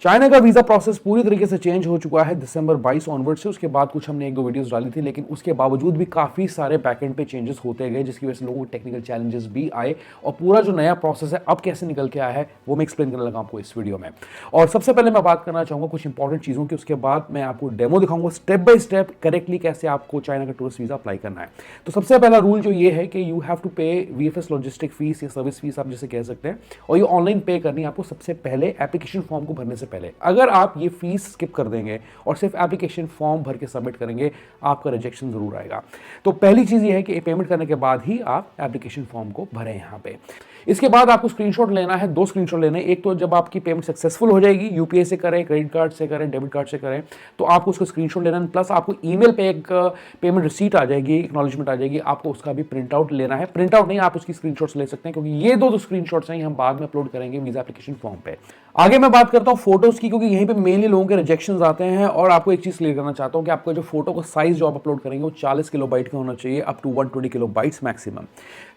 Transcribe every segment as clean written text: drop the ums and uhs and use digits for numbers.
China का visa process पूरी तरीके से चेंज हो चुका है दिसंबर 22 ऑनवर्ड से। उसके बाद कुछ हमने एक दो वीडियोस डाली थी, लेकिन उसके बावजूद भी काफी सारे बैकएंड पे चेंजेस होते गए, जिसकी वजह से लोगों को टेक्निकल चैलेंजेस भी आए। और पूरा जो नया प्रोसेस है अब कैसे निकल के आया है वो मैं एक्सप्लेन करने लगा आपको इस वीडियो में। और सबसे पहले मैं बात करना चाहूंगा कुछ इंपॉर्टेंट चीजों की, उसके बाद मैं आपको डेमो दिखाऊंगा स्टेप बाय स्टेप करेक्टली कैसे आपको चाइना का टूरिस्ट वीजा अप्लाई करना है। तो सबसे पहला रूल जो ये है कि यू हैव टू पे वीएफएस लॉजिस्टिक फीस या सर्विस फीस आप जिसे कह सकते हैं, और ये ऑनलाइन पे करनी है आपको सबसे पहले एप्लीकेशन फॉर्म को भरने से पहले। अगर आप ये फीस स्किप कर देंगे और सिर्फ एप्लीकेशन फॉर्म भर के सबमिट करेंगे, आपका रिजेक्शन जरूर आएगा। तो पहली चीज ये है कि पेमेंट करने के बाद ही आप एप्लीकेशन फॉर्म को भरें यहां पे। इसके बाद आपको स्क्रीनशॉट लेना है, दो स्क्रीनशॉट लेने हैं। एक तो जब आपकी पेमेंट सक्सेसफुल हो जाएगी, यूपीआई से करें, क्रेडिट कार्ड से करें, डेबिट कार्ड से करें, तो आपको उसको स्क्रीनशॉट लेना है। प्लस आपको ईमेल पे एक पेमेंट रिसीट आ जाएगी, एक्नॉलेजमेंट आ जाएगी, आपको उसका भी प्रिंट आउट लेना है। प्रिंट आउट नहीं, आप उसकी स्क्रीनशॉट्स ले सकते हैं, क्योंकि ये दो स्क्रीनशॉट्स हैं हम बाद में अपलोड करेंगे वीजा एप्लीकेशन फॉर्म पे। आगे मैं बात करता हूं फोटोज की, क्योंकि यहीं पे मेनली लोगों के रिजेक्शंस आते हैं। और आपको एक चीज क्लियर करना चाहता हूं कि आपका जो फोटो का साइज जो आप अपलोड करेंगे वो 40 किलोबाइट का होना चाहिए, अप टू 120 किलोबाइट्स मैक्सिमम।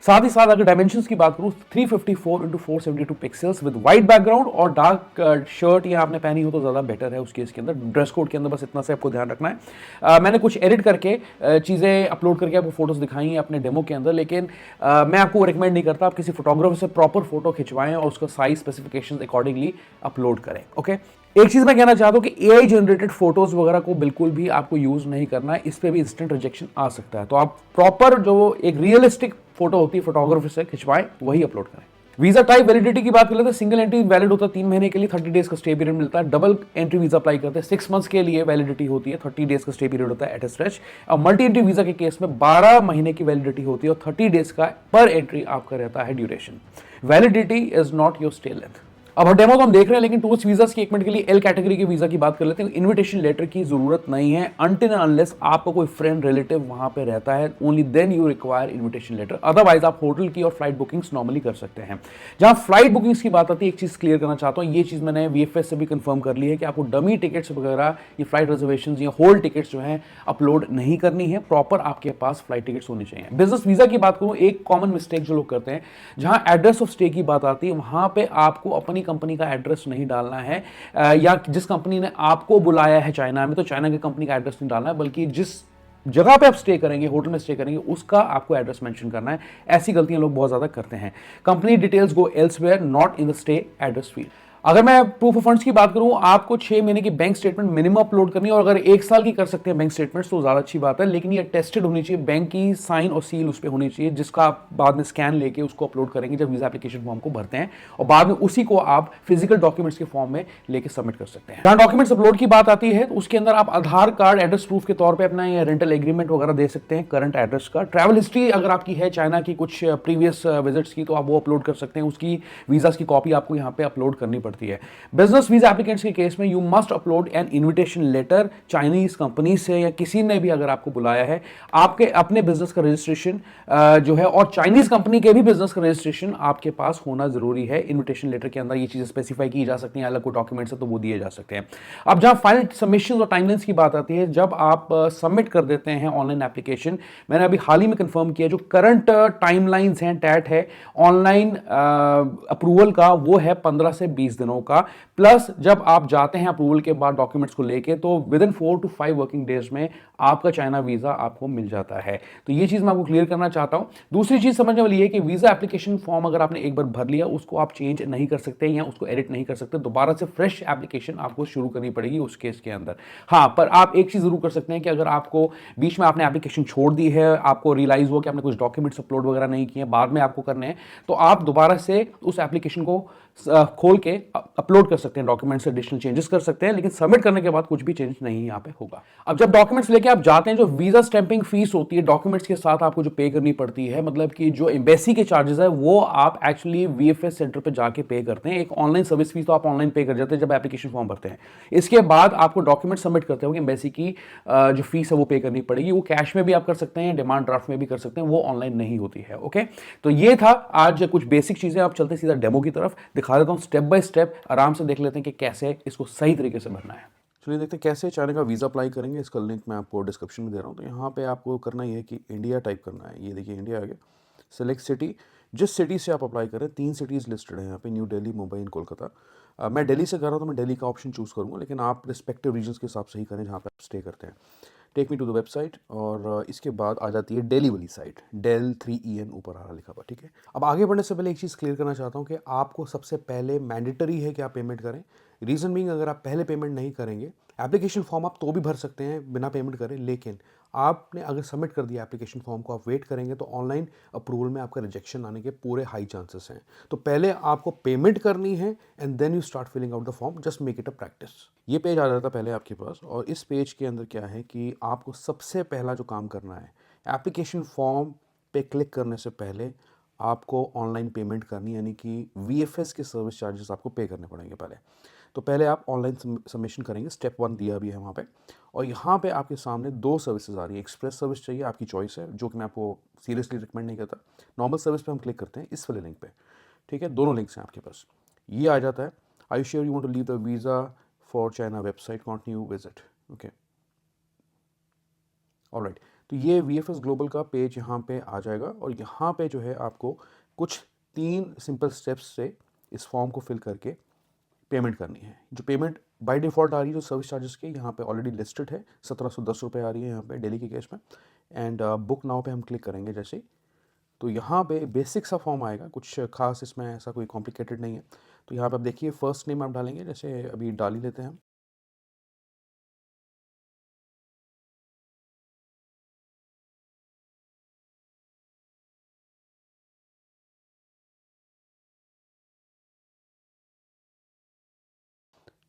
साथ ही साथ अगर डायमेंशंस की बात करूं, 354 into 472 pixels with white background, और डार्क शर्ट या आपने पहनी हो तो ज्यादा बेटर है उस केस के अंदर। ड्रेस कोड के अंदर बस इतना से आपको ध्यान रखना है। मैंने कुछ एडिट करके चीजें अपलोड करके आपको फोटोज दिखाई हैं अपने डेमो के अंदर, लेकिन मैं आपको रिकमेंड नहीं करता। आप किसी फोटोग्राफर से प्रॉपर फोटो खिंचवाएं और उसका साइज स्पेसिफिकेशन अकॉर्डिंगली अपलोड करें। ओके, एक चीज मैं कहना चाहता हूं कि एआई जनरेटेड फोटोज वगैरह को बिल्कुल भी आपको यूज नहीं करना है, इस पे भी इंस्टेंट रिजेक्शन आ सकता है। तो आप प्रॉपर जो एक रियलिस्टिक फोटो होती है फोटोग्राफर से खिंचवाएं, वही अपलोड करें। वीजा टाइप वैलिडिटी की बात कर लेते हैं। सिंगल एंट्री वैलिड होता है 3 महीने के लिए, 30 डेज का स्टे पीरियड मिलता है। डबल एंट्री वीजा अप्लाई करते हैं 6 मंथ्स के लिए वैलिडिटी होती है, 30 डेज का स्टे पीरियड होता है एट ए स्ट्रेच। और मल्टी एंट्री वीजा के केस में 12 महीने की वैलिडिटी होती है और 30 डेज का पर एंट्री आपका रहता है duration. Validity is not your stay length. अब डेमो तो हम देख रहे हैं, लेकिन टूरिस्ट वीजास की 1 मिनट के लिए एल कैटेगरी के वीजा की बात कर लेते हैं। इन्विटेशन लेटर की जरूरत नहीं है अनटिल एंड अनलेस आपका कोई फ्रेंड रिलेटिव वहां पे रहता है, only then you require invitation letter. Otherwise आप होटल की और फ्लाइट बुकिंग्स नॉर्मली कर सकते हैं। जहां फ्लाइट बुकिंग्स की बात आती है, एक चीज क्लियर करना चाहता हूं, ये चीज मैंने वीएफएस से भी कंफर्म कर ली है कि आपको डमी टिकट्स वगैरह, ये फ्लाइट रिजर्वेशन या होल टिकट्स जो है अपलोड नहीं करनी है। प्रॉपर आपके पास फ्लाइट टिकट्स होनी चाहिए। बिजनेस वीजा की बात करूं, एक कॉमन मिस्टेक जो लोग करते हैं, जहां एड्रेस ऑफ स्टे की बात आती है, वहां पे आपको अपनी कंपनी का एड्रेस नहीं डालना है, या जिस कंपनी ने आपको बुलाया है चाइना में, तो चाइना की कंपनी का एड्रेस नहीं डालना है, बल्कि जिस जगह पे आप स्टे करेंगे, होटल में स्टे करेंगे, उसका आपको एड्रेस मेंशन करना है। ऐसी गलतियां लोग बहुत ज्यादा करते हैं। Company details go elsewhere, not in the stay address field. अगर मैं प्रूफ ऑफ फंड्स की बात करूं, आपको 6 महीने की बैंक स्टेटमेंट मिनिमम अपलोड करनी है, और अगर 1 साल की कर सकते हैं बैंक स्टेटमेंट्स तो ज्यादा अच्छी बात है, लेकिन ये टेस्टेड होनी चाहिए, बैंक की साइन और सील उस पर होनी चाहिए, जिसका आप बाद में स्कैन लेके उसको अपलोड करेंगे जब वीजा एप्लीकेशन फॉर्म को भरते हैं, और बाद में उसी को आप फिजिकल डॉक्यूमेंट्स के फॉर्म में लेके सबमिट कर सकते हैं। जहां डॉक्यूमेंट्स अपलोड की बात आती है, उसके अंदर आप आधार कार्ड एड्रेस प्रूफ के तौर पर अपना रेंटल एग्रीमेंट वगैरह दे सकते हैं, करंट एड्रेस का। ट्रैवल हिस्ट्री अगर आपकी है चाइना की कुछ प्रीवियस विजिट्स की, तो आप वो अपलोड कर सकते हैं, उसकी वीजा की कॉपी आपको यहाँ पे अपलोड करनी पड़ती है। बिजनेस वीजा एप्लीकेंट्स के केस में you must upload an invitation letter Chinese company से, या किसी ने भी अगर आपको बुलाया है, आपके अपने बिजनेस का रजिस्ट्रेशन जो है और चाइनीज कंपनी के भी बिजनेस का रजिस्ट्रेशन आपके पास होना जरूरी है। इनविटेशन लेटर के अंदर ये चीजें स्पेसिफाई की जा सकती हैं, अलग कोई डॉक्यूमेंट्स है तो वो दिए जा सकते हैं। अब जहां फाइनल सबमिशन और टाइमलाइंस की बात आती है, जब आप सबमिट कर देते हैं ऑनलाइन एप्लीकेशन, मैंने अभी हाल ही में कंफर्म किया, जो करंट टाइमलाइंस हैं, टैट है ऑनलाइन अप्रूवल का, वो है 15 से 20 दिनों का। प्लस जब आप जाते हैं अप्रूवल के बाद डॉक्यूमेंट्स को लेके, तो with in 4 to 5 working days में आपका चाइना वीजा आपको मिल जाता है। तो ये चीज मैं आपको क्लियर करना चाहता हूं। दूसरी चीज समझने वाली है कि वीजा एप्लीकेशन फॉर्म अगर आपने एक बार भर लिया, उसको आप चेंज नहीं कर सकते या उसको एडिट नहीं कर सकते, दोबारा से फ्रेश एप्लीकेशन आपको शुरू करनी पड़ेगी उस केस के अंदर। हाँ, पर आप एक चीज जरूर कर सकते हैं कि अगर आपको बीच में आपने एप्लीकेशन छोड़ दी है, आपको रियलाइज हुआ कि आपने कुछ डॉक्यूमेंट्स अपलोड वगैरह नहीं किए, बाद में आपको करने हैं, तो आप दोबारा से उस एप्लीकेशन को खोल के अपलोड कर सकते हैं, डॉक्यूमेंट्स एडिशनल चेंजेस कर सकते हैं, लेकिन सबमिट करने के बाद कुछ भी चेंज नहीं यहाँ पे होगा। अब जब डॉक्यूमेंट्स लेके आप जाते हैं, जो वीजा स्टैंपिंग फीस होती है डॉक्यूमेंट्स के साथ आपको जो पे करनी पड़ती है, मतलब कि जो एम्बेसी के चार्जेस है, वो आप एक्चुअली वीएफएस सेंटर पे जाके पे करते हैं। एक ऑनलाइन सर्विस फीस तो आप ऑनलाइन पे कर जाते हैं जब एप्लीकेशन फॉर्म भरते हैं। इसके बाद आपको डॉक्यूमेंट सबमिट करते हो, एम्बेसी की जो फीस है वो पे करनी पड़ेगी। वो कैश में भी आप कर सकते हैं, डिमांड ड्राफ्ट में भी कर सकते हैं, वो ऑनलाइन नहीं होती है। ओके, तो ये था आज कुछ बेसिक चीजें। आप चलते सीधा डेमो की तरफ, दिखा देता हूं स्टेप बाय स्टेप, आराम से देख लेते हैं कि कैसे इसको सही तरीके से भरना है। चलिए देखते हैं कैसे चाइना का वीज़ा अप्लाई करेंगे। इसका लिंक मैं आपको डिस्क्रिप्शन में दे रहा हूँ। तो यहाँ पे आपको करना ये है कि इंडिया टाइप करना है। ये देखिए इंडिया आ गया। सेलेक्ट सिटी, जिस सिटी से आप अप्लाई करें, 3 सिटीज़ लिस्टेड है यहाँ पे, न्यू दिल्ली, मुंबई एंड कोलकाता। मैं दिल्ली से कर रहा हूँ तो मैं दिल्ली का ऑप्शन चूज़ करूँगा, लेकिन आप रिस्पेक्टिव रीजन्स के हिसाब से ही करें जहाँ पे आप स्टे करते हैं। Take me to the website, और इसके बाद आ जाती है दिल्ली वाली साइट, डेल 3EN ऊपर आ रहा लिखा हुआ, ठीक है। अब आगे बढ़ने से पहले एक चीज़ क्लियर करना चाहता हूँ कि आपको सबसे पहले मैंडेटरी है कि आप पेमेंट करें। रीज़न बीइंग, अगर आप पहले पेमेंट नहीं करेंगे, एप्लीकेशन फॉर्म आप तो भी भर सकते हैं बिना पेमेंट करें, लेकिन आपने अगर सबमिट कर दिया एप्लीकेशन फॉर्म को, आप वेट करेंगे तो ऑनलाइन अप्रूवल में आपका रिजेक्शन आने के पूरे हाई चांसेस हैं। तो पहले आपको पेमेंट करनी है and then you start filling out the form, just make it a practice. ये पेज आ जाता है पहले आपके पास, और इस पेज के अंदर क्या है कि आपको सबसे पहला जो काम करना है, एप्लीकेशन फॉर्म पे क्लिक करने से पहले आपको ऑनलाइन पेमेंट करनी, यानी कि VFS के सर्विस चार्जेस आपको पे करने पड़ेंगे पहले। तो पहले आप ऑनलाइन सबमिशन करेंगे, स्टेप 1 दिया भी है वहाँ पे, और यहाँ पे आपके सामने 2 सर्विसेज आ रही है। एक्सप्रेस सर्विस चाहिए, आपकी चॉइस है, जो कि मैं आपको सीरियसली रिकमेंड नहीं करता। नॉर्मल सर्विस पे हम क्लिक करते हैं इस वाले लिंक पे, ठीक है। दोनों लिंक्स हैं आपके पास। ये आ जाता है, I you sure you want to leave the visa for China website, continue visit, okay, alright. तो ये VFS ग्लोबल का पेज यहाँ पे आ जाएगा, और यहाँ पे जो है आपको कुछ 3 सिंपल स्टेप्स से इस फॉर्म को फिल करके पेमेंट करनी है। जो पेमेंट बाय डिफ़ॉल्ट आ रही है जो सर्विस चार्जेस की, यहाँ पे ऑलरेडी लिस्टेड है, 1710 रुपये आ रही है यहाँ पे दिल्ली के केस में। एंड बुक नाउ पे हम क्लिक करेंगे जैसे ही, तो यहाँ पे बेसिक सा फॉर्म आएगा, कुछ खास इसमें ऐसा कोई कॉम्प्लिकेटेड नहीं है। तो यहाँ पे आप देखिए फर्स्ट नेम आप डालेंगे, जैसे अभी डाल ही लेते हैं हम।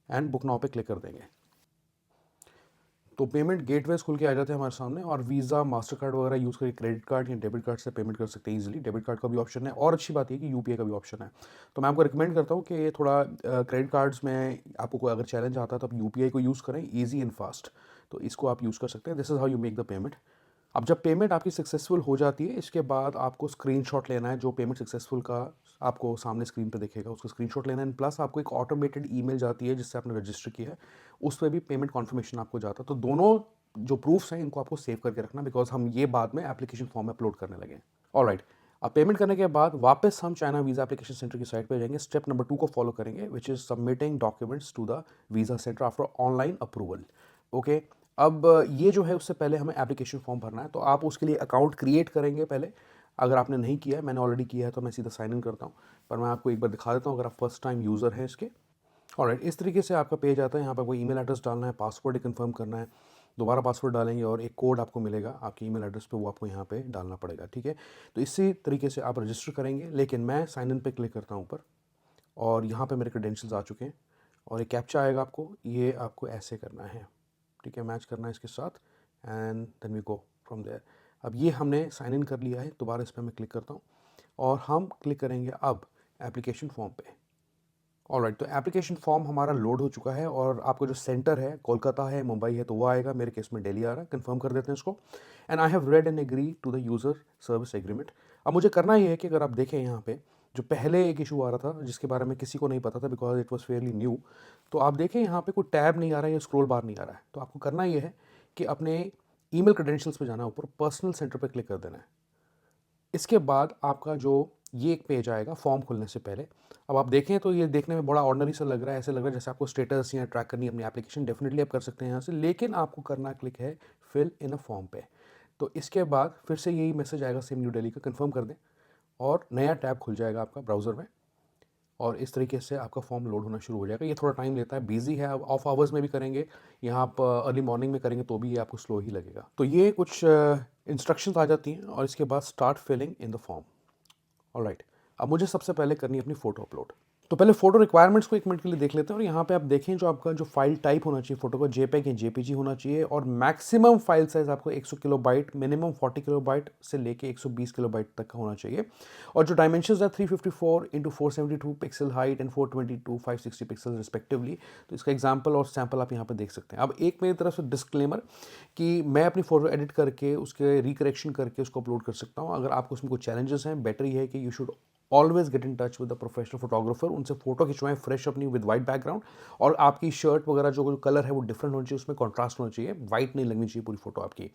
एंड बुक नाउ पे क्लिक कर देंगे, तो पेमेंट गेटवेज खुल के आ जाते हैं हमारे सामने, और वीज़ा, मास्टर कार्ड वगैरह यूज़ करके क्रेडिट कार्ड या डेबिट कार्ड से पेमेंट कर सकते हैं इजीली। डेबिट कार्ड का भी ऑप्शन है, और अच्छी बात है कि UPI का भी ऑप्शन है। तो मैं आपको रिकमेंड करता हूँ कि ये थोड़ा क्रेडिट कार्ड्स में आपको कोई अगर चैलेंज आता है तो आप UPI को यूज़ करें, ईजी एंड फास्ट। तो इसको आप यूज़ कर सकते हैं। This is how you make the payment. अब जब पेमेंट आपकी सक्सेसफुल हो जाती है, इसके बाद आपको स्क्रीनशॉट लेना है, जो पेमेंट सक्सेसफुल का आपको सामने स्क्रीन पे दिखेगा, उसका स्क्रीनशॉट लेना है। प्लस आपको एक ऑटोमेटेड ईमेल जाती है जिससे आपने रजिस्टर किया है, उस पर भी पेमेंट कॉन्फर्मेशन आपको जाता है। तो दोनों जो प्रूफ्स हैं इनको आपको सेव करके रखना, बिकॉज हम ये बाद में एप्लीकेशन फॉर्म में अपलोड करने लगे। ऑलराइट, अब पेमेंट करने के बाद वापस हम चाइना वीज़ा एप्लीकेशन सेंटर की साइट पे जाएंगे, स्टेप नंबर 2 को फॉलो करेंगे, which is submitting documents to the visa centre after online approval, okay. अब ये जो है उससे पहले हमें एप्लीकेशन फॉर्म भरना है, तो आप उसके लिए अकाउंट क्रिएट करेंगे पहले। अगर आपने नहीं किया है, मैंने ऑलरेडी किया है, तो मैं सीधा साइन इन करता हूँ, पर मैं आपको एक बार दिखा देता हूँ अगर आप फर्स्ट टाइम यूज़र हैं इसके। ऑलराइट, इस तरीके से आपका पेज आता है। यहाँ पर कोई ईमेल एड्रेस डालना है, पासवर्ड कंफर्म करना है, दोबारा पासवर्ड डालेंगे और एक कोड आपको मिलेगा आपकी ईमेल एड्रेस पे, वो आपको यहाँ पे डालना पड़ेगा, ठीक है। तो इसी तरीके से आप रजिस्टर करेंगे, लेकिन मैं साइन इन पे क्लिक करता हूँ ऊपर, और यहाँ पे मेरे क्रेडेंशियल्स आ चुके हैं, और एक कैप्चा आएगा आपको, ये आपको ऐसे करना है, ठीक है, मैच करना है इसके साथ, and then we go from there. अब ये हमने साइन इन कर लिया है, दोबारा इस पर मैं क्लिक करता हूँ, और हम क्लिक करेंगे अब एप्लीकेशन फॉर्म पे। ऑलराइट, तो एप्लीकेशन फॉर्म हमारा लोड हो चुका है, और आपका जो सेंटर है कोलकाता है, मुंबई है, तो वो आएगा, मेरे केस में दिल्ली आ रहा है। कंफर्म कर देते हैं इसको, and I have read and agree to the user service agreement. अब मुझे करना ये है कि अगर आप देखें यहाँ पे जो पहले एक इशू आ रहा था जिसके बारे में किसी को नहीं पता था, because it was fairly new, तो आप देखें यहाँ पे कोई टैब नहीं आ रहा है या स्क्रॉल बार नहीं आ रहा है। तो आपको करना ये है कि अपने ईमेल क्रेडेंशियल्स पे जाना, ऊपर पर्सनल सेंटर पे क्लिक कर देना है। इसके बाद आपका जो ये एक पेज आएगा फॉर्म खुलने से पहले। अब आप देखें तो ये देखने में बड़ा ऑर्डनरी सा लग रहा है, ऐसे लग रहा है जैसे आपको स्टेटस या ट्रैक करनी है अपनी एप्लीकेशन। डेफिनेटली आप कर सकते हैं यहाँ से, लेकिन आपको करना क्लिक है फिल इन अ फॉर्म पे। तो इसके बाद फिर से यही मैसेज आएगा सेम न्यू दिल्ली का, कंफर्म कर दें, और नया टैब खुल जाएगा आपका ब्राउज़र में, और इस तरीके से आपका फॉर्म लोड होना शुरू हो जाएगा। ये थोड़ा टाइम लेता है, बिजी है, आप ऑफ आवर्स में भी करेंगे, यहाँ आप अर्ली मॉर्निंग में करेंगे तो भी ये आपको स्लो ही लगेगा। तो ये कुछ इंस्ट्रक्शंस आ जाती हैं, और इसके बाद start filling in the form. Alright, अब मुझे सबसे पहले करनी है अपनी फ़ोटो अपलोड। तो पहले फ़ोटो रिक्वायरमेंट्स को एक मिनट के लिए देख लेते हैं, और यहाँ पे आप देखें जो आपका जो फाइल टाइप होना चाहिए फ़ोटो का, JPEG या JPG होना चाहिए, और मैक्सिमम फाइल साइज़ आपको 100 किलोबाइट, मिनिमम 40 किलोबाइट से लेके 120 किलोबाइट तक का होना चाहिए। और जो डायमेंशंस है 354 into 472 pixel height and 422 560 pixel respectively. तो इसका एग्जाम्पल और सैम्पल आप यहाँ पर देख सकते हैं। अब एक मेरी तरफ से डिस्क्लेमर कि मैं अपनी फ़ोटो एडिट करके उसके रिकरेक्शन करके उसको अपलोड कर सकता हूँ। अगर आपको उसमें कुछ चैलेंजेस हैं, बेटर ये है कि you should always get in touch with the professional photographer, उनसे फोटो खिंचवाएं फ्रेश अपनी विद वाइट बैकग्राउंड, और आपकी शर्ट वगैरह जो कलर है वो डिफरेंट होना चाहिए, उसमें कॉन्ट्रास्ट होना चाहिए, वाइट नहीं लगनी चाहिए पूरी फोटो आपकी,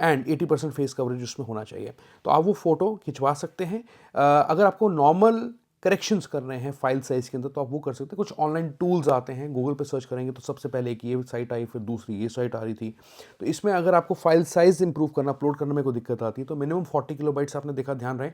एंड 80% फेस कवरेज उसमें होना चाहिए। तो आप वो फ़ोटो खिंचवा सकते हैं। अगर आपको नॉर्मल करेक्शंस कर रहे हैं फाइल साइज़ के अंदर, तो आप वो कर सकते हैं। कुछ ऑनलाइन टूल्स आते हैं, गूगल पे सर्च करेंगे तो सबसे पहले एक ये साइट आई, फिर दूसरी ये साइट आ रही थी। तो इसमें अगर आपको फाइल साइज़ इंप्रूव करना, अपलोड करने में कोई दिक्कत आती है, तो मिनिमम 40 किलोबाइट्स आपने देखा, ध्यान रहे।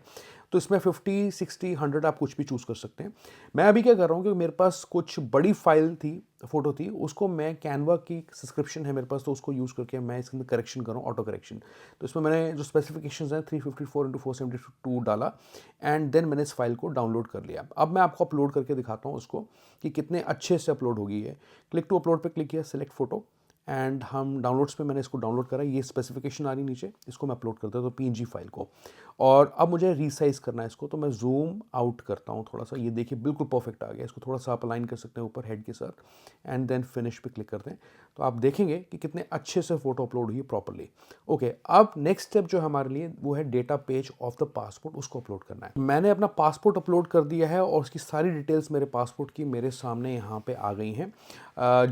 तो इसमें 50, 60, 100 आप कुछ भी चूज़ कर सकते हैं। मैं अभी क्या कर रहा हूँ कि मेरे पास कुछ बड़ी फाइल थी, फ़ोटो थी, उसको मैं कैनवा की सब्सक्रिप्शन है मेरे पास, तो उसको यूज़ करके मैं इसके अंदर करेक्शन कर रहा हूँ, ऑटो करेक्शन। तो इसमें मैंने जो स्पेसिफिकेशंस हैं 354x472 डाला एंड देन मैंने इस फाइल को डाउनलोड कर लिया। अब मैं आपको अपलोड करके दिखाता हूँ उसको कि कितने अच्छे से अपलोड हो गई है। क्लिक टू अपलोड पे क्लिक किया, सिलेक्ट फोटो एंड हम डाउनलोड्स पे मैंने इसको डाउनलोड करा। ये स्पेसिफिकेशन आ रही नीचे, इसको मैं अपलोड करता हूँ तो पीएनजी फाइल को। और अब मुझे रीसाइज करना है इसको, तो मैं जूम आउट करता हूँ थोड़ा सा। ये देखिए बिल्कुल परफेक्ट आ गया। इसको थोड़ा सा आप अलाइन कर सकते हैं ऊपर हेड के साथ एंड देन फिनिश पे क्लिक करते हैं, तो आप देखेंगे कि कितने अच्छे से फोटो अपलोड हुई प्रॉपरली। ओके, अब नेक्स्ट स्टेप जो हमारे लिए वो है data page of the passport, उसको अपलोड करना है। मैंने अपना पासपोर्ट अपलोड कर दिया है और उसकी सारी डिटेल्स मेरे पासपोर्ट की मेरे सामने यहाँ पे आ गई हैं।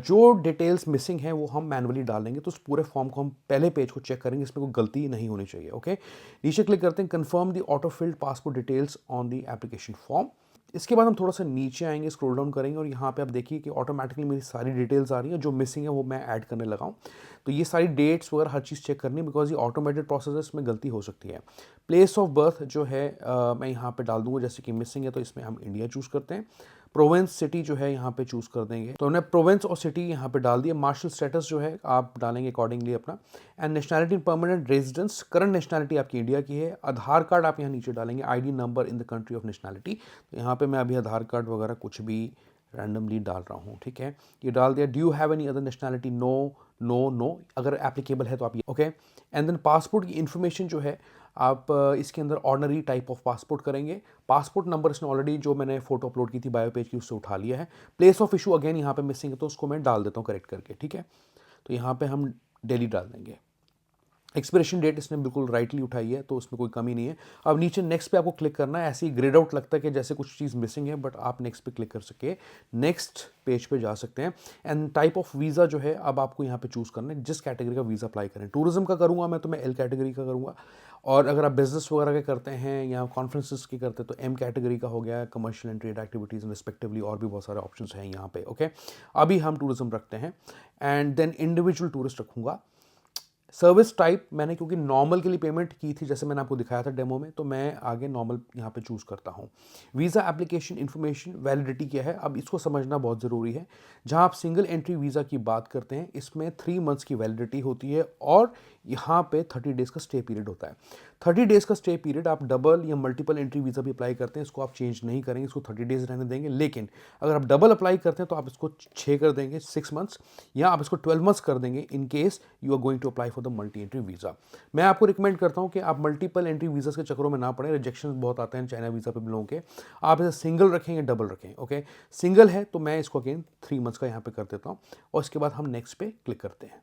जो डिटेल्स मिसिंग हैं वो हम मैनुअली डालेंगे, तो उस पूरे फॉर्म को हम पहले पेज को चेक करेंगे, इसमें कोई गलती नहीं होनी चाहिए। ओके, नीचे क्लिक करते हैं, confirm the auto field passport details on the application form. इसके बाद हम थोड़ा सा नीचे आएंगे, स्क्रॉल डाउन करेंगे और यहाँ पे आप देखिए कि ऑटोमेटिकली मेरी सारी डिटेल्स आ रही हैं। जो मिसिंग है वो मैं ऐड करने लगा हूँ। तो ये सारी डेट्स वगैरह हर चीज़ चेक करनी है, बिकॉज ये ऑटोमेटेड प्रोसेस है, इसमें गलती हो सकती है। प्लेस ऑफ बर्थ जो है मैं यहाँ पे डाल दूंगा, जैसे कि मिसिंग है तो इसमें हम इंडिया चूज़ करते हैं। प्रोविंस सिटी जो है यहाँ पे चूज़ कर देंगे, तो हमने प्रोविंस और सिटी यहाँ पे डाल दिया। मार्शल स्टेटस जो है आप डालेंगे अकॉर्डिंगली अपना। And nationality permanent residence, current nationality आपकी इंडिया की है। आधार कार्ड आप यहाँ नीचे डालेंगे, ID number in the country of nationality. तो यहाँ पे मैं अभी आधार कार्ड वगैरह कुछ भी रैंडमली डाल रहा हूँ, ठीक है, ये डाल दिया। Do you have any other nationality, no no no, अगर एप्लीकेबल है तो आप ये ओके। एंड देन पासपोर्ट की इन्फॉर्मेशन जो है आप इसके अंदर ऑर्डनरी टाइप ऑफ पासपोर्ट करेंगे। पासपोर्ट नंबर इसने ऑलरेडी जो मैंने फोटो अपलोड की थी बायो पेज की, उससे उठा लिया है। प्लेस ऑफ इशू अगेन यहाँ पे मिसिंग है, तो उसको मैं डाल देता हूँ करेक्ट करके, ठीक है। तो यहाँ पे हम दिल्ली डाल देंगे। एक्सपिरेशन डेट इसने बिल्कुल राइटली उठाई है, तो उसमें कोई कमी नहीं है। अब नीचे नेक्स्ट पे आपको क्लिक करना है। ऐसे ही ग्रेड आउट लगता है कि जैसे कुछ चीज़ मिसिंग है, बट आप नेक्स्ट पे क्लिक कर सके नेक्स्ट पेज पे जा सकते हैं। एंड टाइप ऑफ वीज़ा जो है अब आपको यहाँ पे चूज़ करना है, जिस कैटेगरी का वीज़ा अप्लाई करें। टूरिज्म का करूँगा मैं, तो मैं एल कैटेगरी का करूँगा। और अगर आप बिजनेस वगैरह के करते हैं या कॉन्फ्रेंसेस की करते हैं तो एम कैटेगरी का हो गया, commercial and trade activities respectively, और भी बहुत सारे ऑप्शंस हैं यहाँ पे। ओके, अभी हम टूरिज्म रखते हैं एंड देन इंडिविजुअल टूरिस्ट रखूँगा। सर्विस टाइप मैंने क्योंकि नॉर्मल के लिए पेमेंट की थी, जैसे मैंने आपको दिखाया था डेमो में, तो मैं आगे नॉर्मल यहाँ पे चूज़ करता हूँ। वीज़ा एप्लीकेशन इन्फॉर्मेशन, वैलिडिटी क्या है, अब इसको समझना बहुत ज़रूरी है। जहाँ आप सिंगल एंट्री वीज़ा की बात करते हैं, इसमें 3 मंथ्स की वैलिडिटी होती है और यहाँ पे 30 डेज़ का स्टे पीरियड होता है। 30 डेज़ का स्टे पीरियड, आप डबल या मल्टीपल एंट्री वीज़ा भी अप्लाई करते हैं, इसको आप चेंज नहीं करेंगे, इसको 30 डेज़ रहने देंगे। लेकिन अगर आप डबल अप्लाई करते हैं तो आप इसको 6 कर देंगे, 6 मंथ्स, या आप इसको 12 मंथ्स कर देंगे in case you are going to apply for the multi entry visa. मैं आपको रिकमेंड करता हूँ कि आप मल्टीपल एंट्री वीज़ा के चक्करों में ना पड़े, रिजेक्शन बहुत आते हैं चाइना वीज़ा पे भी लोगों के। आप इसे सिंगल रखें या डबल रखें। ओके, सिंगल है तो मैं इसको अगेन 3 मंथ्स का यहाँ पे कर देता हूँ और इसके बाद हम नेक्स्ट पे क्लिक करते हैं।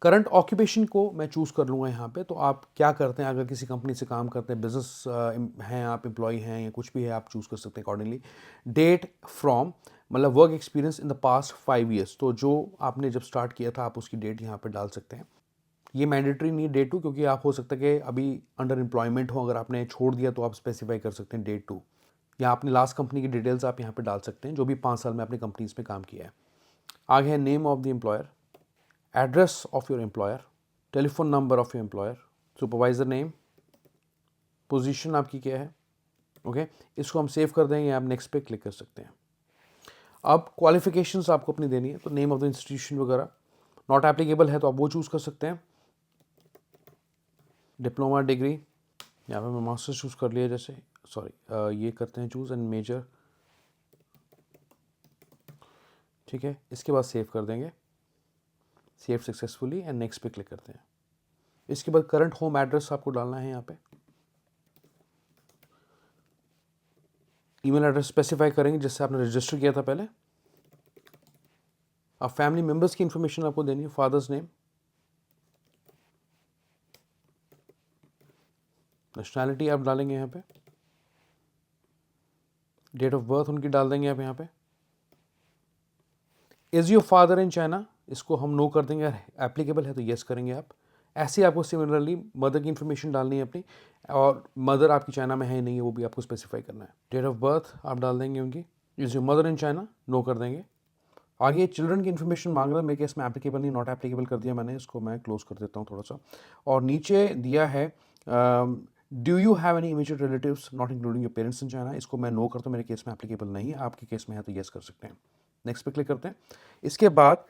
करंट ऑक्यूपेशन को मैं चूज़ कर लूँगा यहाँ पे। तो आप क्या करते हैं, अगर किसी कंपनी से काम करते हैं, बिजनेस हैं, आप एम्प्लॉय हैं या कुछ भी है, आप चूज़ कर सकते हैं अकॉर्डिंगली। डेट फ्रॉम, मतलब work experience in the past 5 years, तो जो आपने जब स्टार्ट किया था आप उसकी डेट यहाँ पे डाल सकते हैं। ये मैंडेटरी नहीं है डे टू, क्योंकि आप हो सकता है कि अभी अंडर एम्प्लॉयमेंट हो, अगर आपने छोड़ दिया तो आप स्पेसिफाई कर सकते हैं डे टू, या अपनी लास्ट कंपनी की डिटेल्स आप यहाँ पे डाल सकते हैं, जो भी 5 साल में अपनी कंपनीज में काम किया है। आगे है name of the employer, address of your employer, telephone number of your employer, supervisor name, position आपकी क्या है। ओके, इसको हम सेव कर देंगे, आप नेक्स्ट पे क्लिक कर सकते हैं। अब क्वालिफिकेशंस आपको अपनी देनी है, तो नेम ऑफ द इंस्टीट्यूशन वगैरह, नॉट एप्लीकेबल है तो आप वो चूज़ कर सकते हैं। डिप्लोमा डिग्री, यहाँ पे मैं मास्टर चूज़ कर लिया, जैसे सॉरी ये करते हैं चूज़ एंड मेजर, ठीक है। इसके बाद सेव कर देंगे, सेव सक्सेसफुली, एंड नेक्स्ट पे क्लिक करते हैं। इसके बाद करंट होम एड्रेस आपको डालना है यहाँ पे। ईमेल एड्रेस स्पेसिफाई करेंगे जिससे आपने रजिस्टर किया था पहले। अब फैमिली मेंबर्स की इंफॉर्मेशन आपको देनी है, फादर्स नेम, नेशनैलिटी आप डालेंगे यहाँ पे, डेट ऑफ बर्थ उनकी डाल देंगे आप यहाँ पे। Is your father in China, इसको हम नो कर देंगे, एप्लीकेबल है तो येस करेंगे आप। ऐसे आपको सिमिलरली मदर की इन्फॉर्मेशन डालनी है अपनी, और मदर आपकी चाइना में है नहीं है वो भी आपको स्पेसिफाई करना है। डेट ऑफ बर्थ आप डाल देंगे उनकी, is your mother in China, no कर देंगे। आगे चिल्ड्रन की इन्फॉर्मेशन मांग रहा है, मेरे केस में एप्लीकेबल नहीं, नॉट एप्लीकेबल कर दिया मैंने, इसको मैं क्लोज कर देता हूँ थोड़ा सा। और नीचे दिया है do you have any immediate relatives not including your parents in China, इसको मैं नो करता हूँ, मेरे केस में एप्लीकेबल नहीं है, आपके केस में है तो येस कर सकते हैं। नेक्स्ट पे क्लिक करते हैं। इसके बाद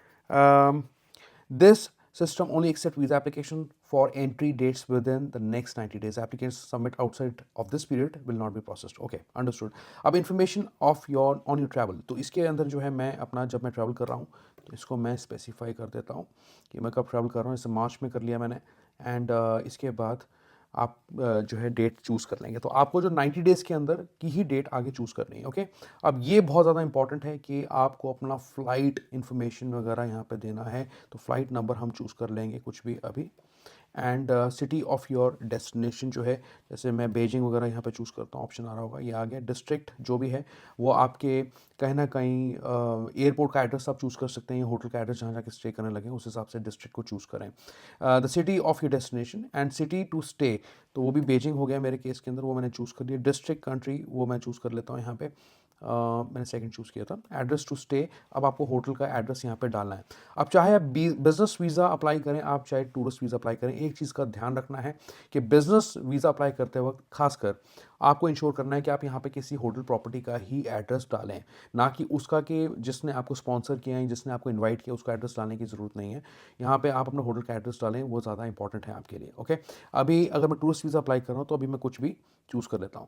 this system only accept visa application for entry dates within the next 90 days. Applicants submit outside of this period will not be processed. Okay, understood. अब information of your on your travel, तो इसके अंदर जो है मैं अपना जब मैं ट्रैवल कर रहा हूँ तो इसको मैं स्पेसिफाई कर देता हूँ कि मैं कब ट्रैवल कर रहा हूँ। जैसे मार्च में कर लिया मैंने, एंड इसके बाद आप जो है डेट चूज़ कर लेंगे, तो आपको जो 90 डेज़ के अंदर की ही डेट आगे चूज़ करनी है। ओके, अब ये बहुत ज़्यादा इंपॉर्टेंट है कि आपको अपना फ़्लाइट इन्फॉर्मेशन वगैरह यहाँ पे देना है, तो फ़्लाइट नंबर हम चूज़ कर लेंगे कुछ भी अभी, and city of your destination जो है, जैसे मैं बेजिंग वगैरह यहाँ पे चूज़ करता हूँ, ऑप्शन आ रहा होगा, ये आ गया। डिस्ट्रिक्ट जो भी है वो आपके कहीं ना कहीं एयरपोर्ट का एड्रेस आप चूज़ कर सकते हैं, होटल का एड्रेस जहाँ जाके स्टे करने लगे उस हिसाब से डिस्ट्रिक्ट को चूज़ करें। The city of your destination and city to stay, तो वो भी बेजिंग हो गया मेरे केस के अंदर, वो मैंने चूज़ कर लिया। डिस्ट्रिक्ट कंट्री वो मैं चूज़ कर लेता हूँ यहाँ पे, मैंने सेकंड चूज़ किया था। एड्रेस टू स्टे, अब आपको होटल का एड्रेस यहाँ पे डालना है। अब चाहे आप बिजनेस वीज़ा अप्लाई करें, आप चाहे टूरिस्ट वीज़ा अप्लाई करें, एक चीज़ का ध्यान रखना है कि बिजनेस वीज़ा अप्लाई करते वक्त खासकर आपको इंश्योर करना है कि आप यहाँ पे किसी होटल प्रॉपर्टी का ही एड्रेस डालें, ना कि उसका कि जिसने आपको स्पॉन्सर किया है, जिसने आपको इन्वाइट किया उसका एड्रेस डालने की ज़रूरत नहीं है। यहाँ पे आप अपना होटल का एड्रेस डालें, वो ज़्यादा इंपॉर्टेंट है आपके लिए। ओके, अभी अगर मैं टूरिस्ट वीज़ा अप्लाई कर रहा हूँ तो अभी मैं कुछ भी चूज़ कर लेता हूँ,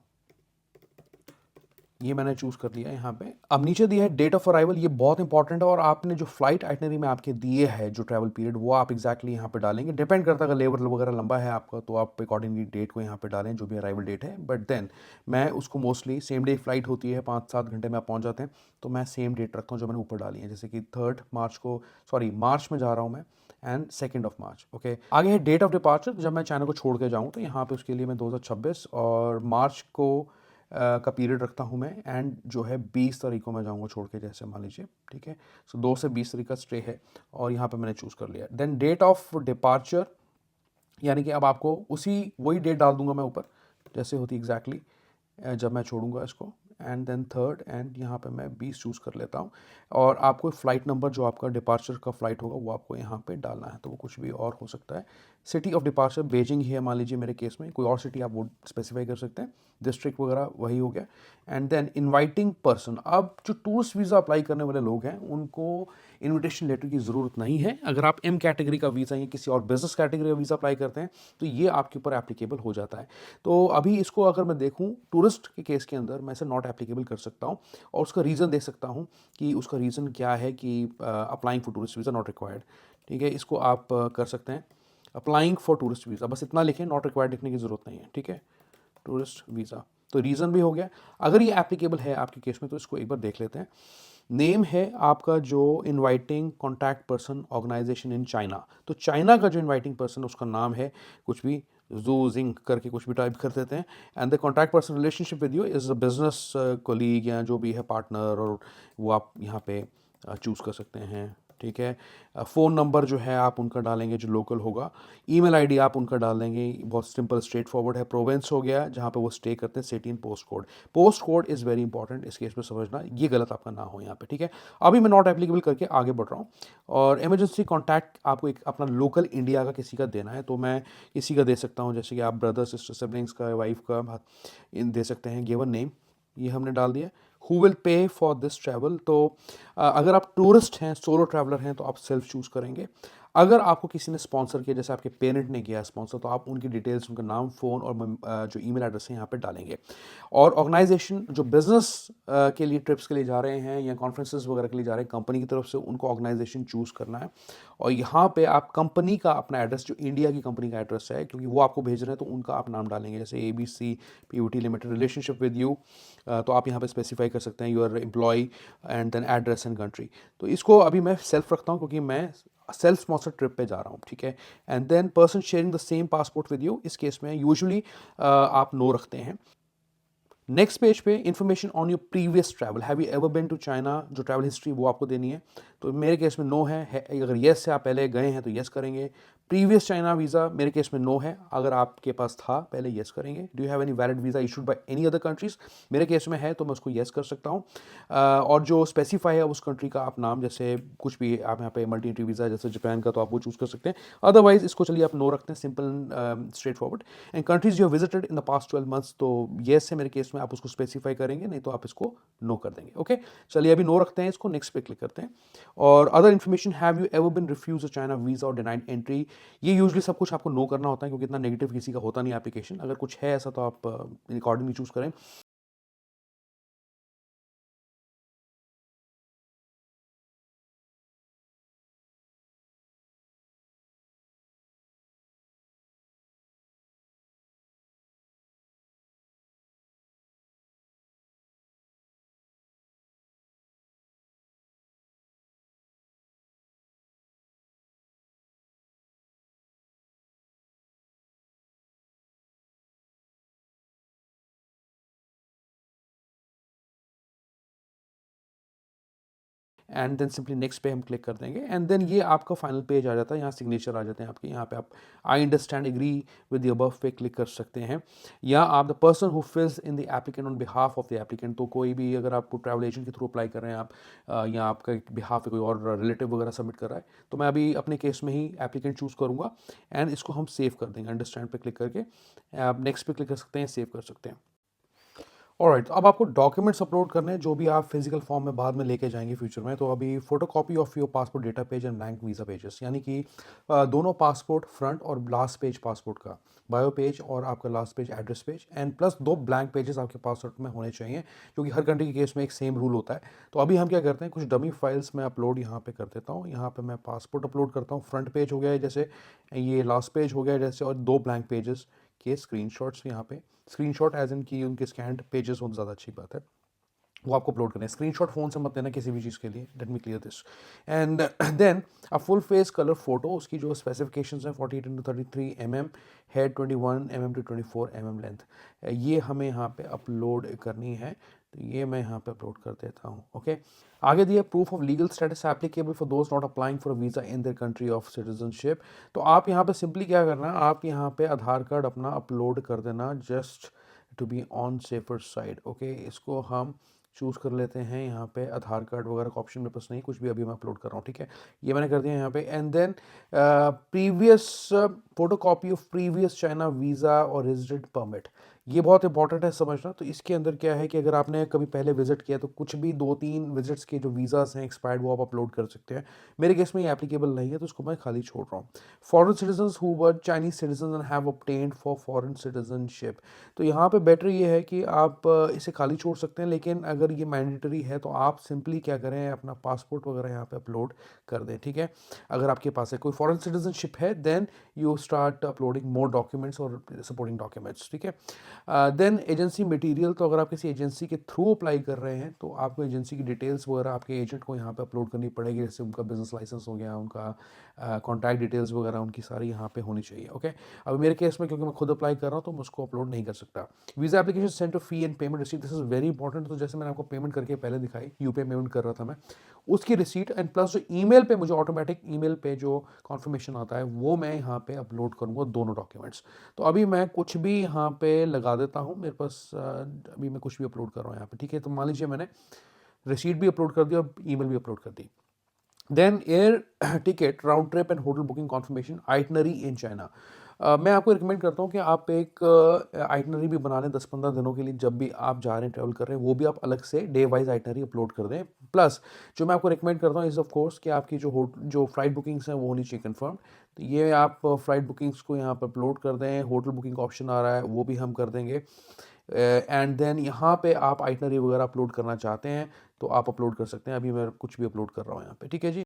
ये मैंने चूज़ कर लिया यहाँ पे। अब नीचे दिया है डेट ऑफ अराइवल, ये बहुत इंपॉर्टेंट है, और आपने जो फ्लाइट आइटनरी में आपके दिए है जो ट्रैवल पीरियड, वो आप एग्जैक्टली यहाँ पे डालेंगे। डिपेंड करता है, अगर लेबर वगैरह लंबा है आपका तो आप अकॉर्डिंगली डेट को यहाँ पे डालें जो भी अराइवल डेट है। बट देन मैं उसको मोस्टली सेम डे फ्लाइट होती है, 5-7 घंटे में आप पहुँच जाते हैं, तो मैं सेम डेट रखता हूँ जो मैंने ऊपर डाली है, जैसे कि 3 मार्च को, सॉरी मार्च में जा रहा हूँ मैं, एंड 2 मार्च। ओके, आगे है डेट ऑफ डिपार्चर, जब मैं चाइना को छोड़ के जाऊँ, तो यहाँ पे उसके लिए मैं 2026 और मार्च को का पीरियड रखता हूँ मैं, एंड जो है 20 तारीख को मैं जाऊँगा छोड़ के, जैसे मान लीजिए, ठीक है। सो 2 से 20 तारीख का स्टे है, और यहाँ पे मैंने चूज़ कर लिया। देन डेट ऑफ डिपार्चर, यानी कि अब आपको उसी वही डेट डाल दूंगा मैं ऊपर जैसे होती एग्जैक्टली जब मैं छोड़ूंगा इसको, एंड देन 3 एंड यहाँ पे मैं 20 चूज़ कर लेता हूँ, और आपको फ़्लाइट नंबर जो आपका डिपार्चर का फ़्लाइट होगा वो आपको यहाँ पे डालना है, तो वो कुछ भी और हो सकता है। सिटी ऑफ डिपार्चर बेजिंग ही है मान लीजिए मेरे केस में, कोई और सिटी आप वो स्पेसिफाई कर सकते हैं, डिस्ट्रिक्ट वगैरह वही हो गया। एंड देन इनवाइटिंग पर्सन, अब जो टूरिस्ट वीज़ा अप्लाई करने वाले लोग हैं उनको इनविटेशन लेटर की ज़रूरत नहीं है। अगर आप एम कैटेगरी का वीज़ा या किसी और बिजनेस कैटेगरी का वीज़ा अप्लाई करते हैं तो ये आपके ऊपर एप्लीकेबल हो जाता है। तो अभी इसको अगर मैं देखूँ टूरिस्ट के केस के अंदर मैं इसे नॉट एप्लीकेबल कर सकता हूँ, और उसका रीज़न दे सकता हूँ कि उसका रीज़न क्या है कि applying for tourist visa not required. ठीक है, इसको आप कर सकते हैं अप्लाइंग फॉर टूरिस्ट वीज़ा, बस इतना लिखें, नॉट रिक्वायर्ड लिखने की ज़रूरत नहीं है। ठीक है, टूरिस्ट वीज़ा, तो रीज़न भी हो गया। अगर ये एप्लीकेबल है आपके केस में तो इसको एक बार देख लेते हैं। नेम है आपका जो inviting contact person organisation in China, तो चाइना का जो इनवाइटिंग पर्सन उसका नाम है कुछ भी जू जिंग करके कुछ भी टाइप कर देते हैं, and the contact person relationship with you is a business colleague या जो भी है पार्टनर, और वो आप यहाँ पे चूज़ कर सकते हैं। ठीक है, फ़ोन नंबर जो है आप उनका डालेंगे जो लोकल होगा, ईमेल आईडी आप उनका डाल देंगे, बहुत सिंपल स्ट्रेट फॉरवर्ड है। प्रोवेंस हो गया जहाँ पे वो स्टे करते हैं, city and post code. Post code is very important इस केस में समझना, ये गलत आपका ना हो यहाँ पे। ठीक है, अभी मैं नॉट एप्लीकेबल करके आगे बढ़ रहा हूँ। और इमरजेंसी कॉन्टैक्ट आपको एक अपना लोकल इंडिया का किसी का देना है, तो मैं किसी का दे सकता हूँ, जैसे कि आप ब्रदर सिस्टर सिबलिंग्स का, वाइफ का दे सकते हैं। गिवन नेम ये हमने डाल दिया। Who will pay for this travel, तो अगर आप टूरिस्ट हैं, सोलो ट्रैवलर हैं, तो आप सेल्फ चूज़ करेंगे। अगर आपको किसी ने स्पॉन्सर किया, जैसे आपके पेरेंट ने किया स्पॉन्सर, तो आप उनकी डिटेल्स, उनका नाम, फ़ोन और जो ईमेल एड्रेस है यहाँ पे डालेंगे। और ऑर्गेनाइजेशन जो बिजनेस के लिए ट्रिप्स के लिए जा रहे हैं या कॉन्फ्रेंसेस वगैरह के लिए जा रहे हैं कंपनी की तरफ से, उनको ऑर्गेनाइजेशन चूज़ करना है। और यहाँ पे आप कंपनी का अपना एड्रेस, जो इंडिया की कंपनी का एड्रेस है, क्योंकि वो आपको भेज रहे हैं, तो उनका आप नाम डालेंगे, जैसे ABC PVT limited relationship with you, तो आप यहाँ पे स्पेसिफाई कर सकते हैं your employ and then address and country. तो इसको अभी मैं सेल्फ रखता हूँ क्योंकि मैं सेल्फ स्पॉन्सर्ड ट्रिप पे जा रहा हूँ। ठीक है, and then person sharing the same passport with you, इस केस में यूजुअली आप नो रखते हैं। नेक्स्ट पेज पे information on your previous travel, have you ever been to China, जो ट्रैवल हिस्ट्री वो आपको देनी है। तो मेरे केस में नो है। अगर येस है, आप पहले गए हैं तो येस करेंगे। प्रीवियस चाइना वीज़ा मेरे केस में नो है, अगर आपके पास था पहले येस करेंगे। Do you have any valid visa issued by any other countries, मेरे केस में है तो मैं उसको येस कर सकता हूँ। और जो स्पेसिफाई है उस कंट्री का आप नाम, जैसे कुछ भी आप यहाँ पे मल्टी एंट्री वीज़ा जैसे जापान का, तो आप वो चूज़ कर सकते हैं। अदरवाइज इसको चलिए आप नो रखते हैं, simple straight forward. And countries you visited in the past 12 months, तो येस है मेरे केस में, आप उसको स्पेसिफाई करेंगे, नहीं तो आप इसको नो कर देंगे। ओके, चलिए अभी नो रखते हैं इसको, नेक्स्ट पे क्लिक करते हैं। और other information, have you ever been refuse a China visa or denied entry, ये यूजली सब कुछ आपको नो करना होता है क्योंकि इतना नेगेटिव किसी का होता नहीं एप्लीकेशन। अगर कुछ है ऐसा तो आप अकॉर्डिंगली चूज करें। एंड देन सिंपली नेक्स्ट पे हम क्लिक कर देंगे एंड देन ये आपका फाइनल पेज आ जाता है। यहाँ सिग्नेचर आ जाते हैं आपके, यहाँ पे आप I understand agree with the above पे क्लिक कर सकते हैं। या आप the person who fills in the applicant on behalf of the applicant, तो कोई भी अगर आपको ट्रैवल एजेंट के थ्रू अप्लाई कर रहे हैं आप, या आपका बिहाफ पे कोई और रिलेटिव वगैरह सबमिट कर रहा है, तो मैं अभी अपने केस में ही एप्लीकेंट चूज़ करूँगा एंड इसको हम सेव कर देंगे अंडरस्टैंड पे क्लिक करके। आप नेक्स्ट पे क्लिक कर सकते हैं, सेव कर सकते हैं। ऑलराइट, अब आपको डॉक्यूमेंट्स अपलोड करने हैं जो भी आप फिजिकल फॉर्म में बाद में लेके जाएंगे फ्यूचर में। तो अभी photocopy of your passport data page and blank visa pages, यानी कि दोनों पासपोर्ट फ्रंट और लास्ट पेज पासपोर्ट का बायो पेज और आपका last page address page, and plus 2 blank pages आपके पासपोर्ट में होने चाहिए, क्योंकि हर कंट्री के केस में एक सेम रूल होता है। तो अभी हम क्या करते हैं, कुछ डमी फाइल्स मैं अपलोड यहाँ पे कर देता हूँ। यहाँ पे मैं पासपोर्ट अपलोड करता हूँ, फ्रंट पेज हो गया है जैसे, ये लास्ट पेज हो गया है जैसे, और 2 ब्लैंक पेजेस के स्क्रीनशॉट्स यहाँ पे, स्क्रीनशॉट एज इन की उनके स्कैंड पेजेस हो तो ज़्यादा अच्छी बात है, वो आपको अपलोड करना है। स्क्रीनशॉट फ़ोन से मत लेना किसी भी चीज़ के लिए, let me clear this. And then a full face colour photo, उसकी जो स्पेसिफिकेशंस हैं 48x33 mm, head 21 mm to 24 mm length, ये हमें यहाँ पे अपलोड करनी है। तो ये मैं यहाँ पे अपलोड कर देता हूँ। ओके, आगे दिया proof of legal status applicable for those not applying for visa in their country of citizenship. तो आप यहाँ पे सिंपली क्या करना, आप यहाँ पे आधार कार्ड अपना अपलोड कर देना, just to be on safer side. Okay, इसको हम चूज़ कर लेते हैं। यहाँ पे आधार कार्ड वगैरह का ऑप्शन मेरे पास नहीं, कुछ भी अभी मैं अपलोड कर रहा हूँ, ठीक है, ये मैंने कर दिया यहाँ पे। And then previous photo copy of previous China visa or resident permit, ये बहुत इंपॉर्टेंट है समझना। तो इसके अंदर क्या है कि अगर आपने कभी पहले विजिट किया तो कुछ भी 2-3 विजिट्स के जो वीज़ास हैं एक्सपायर्ड, वो आप अपलोड कर सकते हैं। मेरे केस में ये एप्लीकेबल नहीं है तो इसको मैं खाली छोड़ रहा हूँ। Foreign citizens who were Chinese citizen and have obtained for foreign citizenship, तो यहाँ पे बेटर ये है कि आप इसे खाली छोड़ सकते हैं, लेकिन अगर ये मैंडेटरी है तो आप सिंपली क्या करें, अपना पासपोर्ट वगैरह यहाँ पे अपलोड कर दें, ठीक है। अगर आपके पास है कोई फॉरेन सिटीजनशिप है, then you start uploading more documents और सपोर्टिंग डॉक्यूमेंट्स, ठीक है। देन एजेंसी मटेरियल, तो अगर आप किसी एजेंसी के थ्रू अप्लाई कर रहे हैं तो आपको एजेंसी की डिटेल्स वगैरह आपके एजेंट को यहाँ पे अपलोड करनी पड़ेगी, जैसे उनका बिजनेस लाइसेंस हो गया, उनका कॉन्टैक्ट डिटेल्स वगैरह उनकी सारी यहाँ पे होनी चाहिए। ओके, अब मेरे केस में क्योंकि मैं खुद अप्लाई कर रहा हूँ तो मैं उसको अपलोड नहीं कर सकता। Visa application send to fee and payment receipt, this is very important. तो जैसे मैंने आपको पेमेंट करके पहले दिखाई, यूपीआई पेमेंट कर रहा था मैं, उसकी रिसीट एंड प्लस जो ईमेल पे मुझे ऑटोमेटिक ईमेल पे जो कॉन्फर्मेशन आता है वो मैं यहाँ पे अपलोड करूँगा, दोनों डॉक्यूमेंट्स। तो अभी मैं कुछ भी यहाँ पे लगा देता हूँ, मेरे पास अभी मैं कुछ भी अपलोड कर रहा हूँ यहाँ पे, ठीक है। तो मान लीजिए मैंने रिसीट भी अपलोड कर दी और ईमेल भी अपलोड कर दी। Then air ticket, round trip and hotel booking confirmation, itinerary in China. मैं आपको रिकमेंड करता हूँ कि आप एक आइटनरी भी बना लें 10-15 दिनों के लिए, जब भी आप जा रहे हैं ट्रैवल कर रहे हैं, वो भी आप अलग से डे वाइज आइटनरी अपलोड कर दें। प्लस जो मैं आपको रिकमेंड करता हूँ इज़ ऑफ कोर्स कि आपकी जो फ्लाइट बुकिंग्स हैं वो होनी चाहिए कन्फर्म। तो ये आप फ्लाइट बुकिंग्स को यहाँ पर अपलोड कर दें। होटल बुकिंग का ऑप्शन आ रहा है, वो भी हम कर देंगे। एंड देन यहाँ पे आप आइटनरी वगैरह अपलोड करना चाहते हैं तो आप अपलोड कर सकते हैं। अभी मैं कुछ भी अपलोड कर रहा हूँ यहाँ पे, ठीक है जी।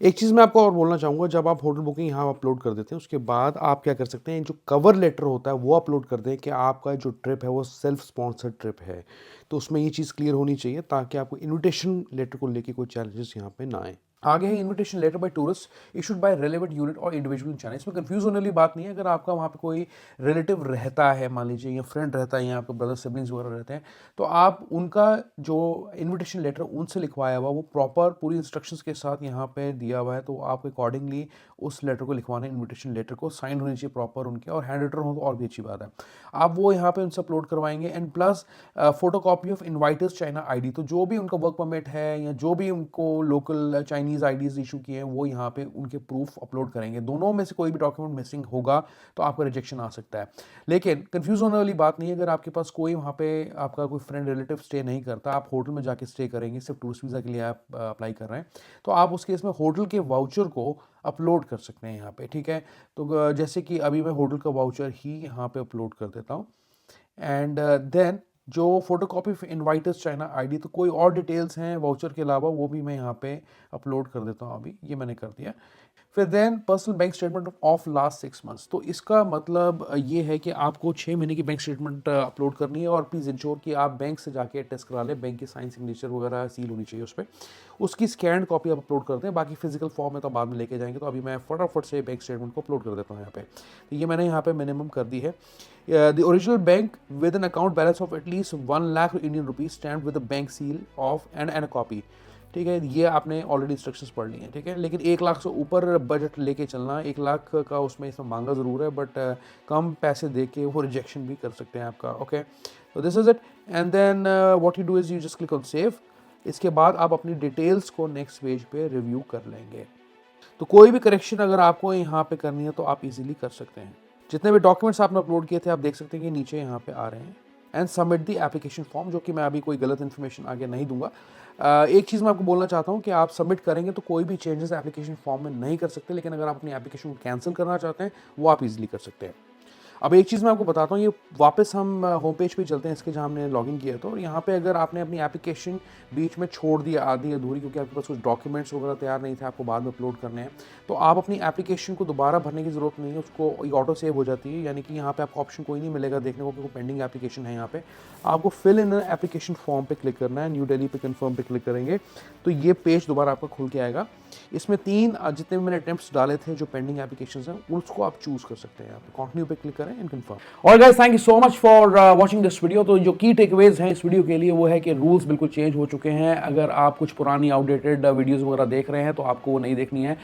एक चीज़ मैं आपको और बोलना चाहूँगा, जब आप होटल बुकिंग यहाँ अपलोड कर देते हैं उसके बाद आप क्या कर सकते हैं, जो कवर लेटर होता है वो अपलोड कर दें कि आपका जो ट्रिप है वो सेल्फ स्पॉन्सर्ड ट्रिप है। तो उसमें ये चीज़ क्लियर होनी चाहिए ताकि आपको इन्विटेशन लेटर को लेके कोई चैलेंजेस यहाँ पे ना आए। आगे है invitation letter by tourist issued by relevant unit or individual in China. इसमें कंफ्यूज होने वाली बात नहीं है। अगर आपका वहाँ पे कोई रिलेटिव रहता है, मान लीजिए या फ्रेंड रहता है या आपके ब्रदर सिबलिंग्स वगैरह रहते हैं, तो आप उनका जो इन्विटेशन लेटर उनसे लिखवाया हुआ वो प्रॉपर पूरी इंस्ट्रक्शंस के साथ यहाँ पे दिया हुआ है, तो आप अकॉर्डिंगली उस लेटर को लिखवाना है। इन्विटेशन लेटर को साइन होनी चाहिए प्रॉपर उनके, और हैंड रिटन हो तो और भी अच्छी बात है। आप वो यहाँ पे उनसे अपलोड करवाएंगे, and plus photo copy of inviter's China ID. तो जो भी उनका वर्क परमिट है या जो भी उनको लोकल चाइनीज़ आईडीज़ इशू किए हैं वो यहाँ पे उनके प्रूफ अपलोड करेंगे। दोनों में से कोई भी डॉक्यूमेंट मिसिंग होगा तो आपका रिजेक्शन आ सकता है। लेकिन कंफ्यूज होने वाली बात नहीं है। अगर आपके पास कोई वहाँ पे आपका कोई फ्रेंड रिलेटिव स्टे नहीं करता, आप होटल में जाके स्टे करेंगे, सिर्फ टूरिस्ट वीज़ा के लिए आप अप्लाई कर रहे हैं, तो आप उस केस में होटल के वाउचर को अपलोड कर सकते हैं यहाँ पे, ठीक है। तो जैसे कि अभी मैं होटल का वाउचर ही यहाँ पे अपलोड कर देता हूँ, एंड देन जो फोटोकॉपी ऑफ इनवाइटर्स चाइना आईडी, तो कोई और डिटेल्स हैं वाउचर के अलावा वो भी मैं यहाँ पे अपलोड कर देता हूँ। अभी ये मैंने कर दिया। फिर then personal bank statement of last 6 months. तो इसका मतलब ये है कि आपको 6 महीने की बैंक स्टेटमेंट अपलोड करनी है, और प्लीज़ इंश्योर कि आप बैंक से जाके टेस्ट करा लें। बैंक की साइन सिग्नेचर वगैरह सील होनी चाहिए उस पर, उसकी स्कैन कॉपी आप अपलोड करते हैं। बाकी फिजिकल फॉर्म में तो बाद में लेके जाएंगे। तो अभी मैं फटाफट से बैंक स्टेटमेंट को अपलोड कर देता हूँ यहाँ पे। तो ये मैंने यहाँ पे मिनिमम कर दी है। The original bank with an account balance of at least 1 lakh Indian rupees stamp with the bank seal of and copy, ठीक है। ये आपने ऑलरेडी इंस्ट्रक्शंस पढ़ ली हैं, ठीक है। लेकिन 1 लाख से ऊपर बजट लेके चलना। 1 लाख का उसमें इसमें मांगा ज़रूर है, बट कम पैसे दे के वो रिजेक्शन भी कर सकते हैं आपका। ओके, तो this is it, and then what you do is you just click on save. इसके बाद आप अपनी डिटेल्स को नेक्स्ट पेज पे रिव्यू कर लेंगे। तो कोई भी करेक्शन अगर आपको यहाँ पे करनी है तो आप इजीली कर सकते हैं। जितने भी डॉक्यूमेंट्स आपने अपलोड किए थे आप देख सकते हैं कि नीचे यहाँ पे आ रहे हैं, and submit the application form, जो कि मैं अभी कोई गलत इन्फॉर्मेशन आगे नहीं दूंगा। एक चीज़ मैं आपको बोलना चाहता हूँ कि आप सबमिट करेंगे तो कोई भी चेंजेस एप्लीकेशन फॉर्म में नहीं कर सकते, लेकिन अगर आप अपनी एप्लीकेशन को कैंसिल करना चाहते हैं वो आप इजीली कर सकते हैं। अब एक चीज़ मैं आपको बताता हूँ, ये वापस हम होम पेज पे चलते हैं इसके, जहाँ हमने लॉगिन किया तो यहाँ पे अगर आपने अपनी एप्लीकेशन बीच में छोड़ दिया आधी अधूरी, क्योंकि आपके पास कुछ डॉक्यूमेंट्स वगैरह तैयार नहीं थे, आपको बाद में अपलोड करने हैं, तो आप अपनी एप्लीकेशन को दोबारा भरने की ज़रूरत नहीं है। उसको ऑटो सेव हो जाती है, यानी कि यहाँ पे आपको ऑप्शन कोई नहीं मिलेगा देखने को कि पेंडिंग एप्लीकेशन है। यहाँ पे आपको फिल इन एप्लीकेशन फॉर्म पे क्लिक करना है, न्यू दिल्ली पे कन्फर्म पे क्लिक करेंगे तो ये पेज दोबारा आपका खुल के आएगा। इसमें 3 जितने भी मैंने अटेम्प्ट्स डाले थे जो पेंडिंग एप्लीकेशंस हैं उसको आप चूज कर सकते हैं। यहाँ पे कंटिन्यू पे क्लिक करें एंड कंफर्म। और guys, thank you so much for watching this video. तो जो की टेकअवेज हैं इस वीडियो के लिए वो है कि रूल्स बिल्कुल चेंज हो चुके हैं। अगर आप कुछ पुरानी आउटडेटेड वीडियोस वगैरह देख रहे हैं तो आपको वो नहीं देखनी है।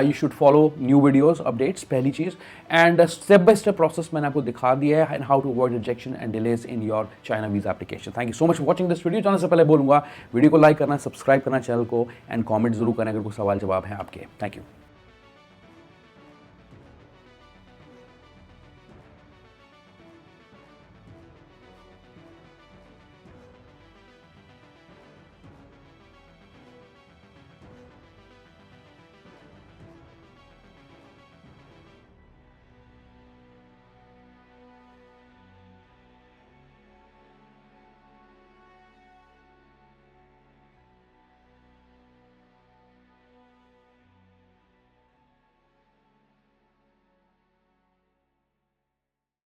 You should follow new videos updates, पहली चीज़। And step by step process मैंने आपको दिखा दिया है, and how to avoid rejection and delays in your China visa application. Thank you so much for watching this video. जाने से पहले बोलूंगा वीडियो को लाइक करना, सब्सक्राइब करना चैनल को, एंड कॉमेंट जरूर करें अगर कोई सवाल जवाब है आपके। Thank you.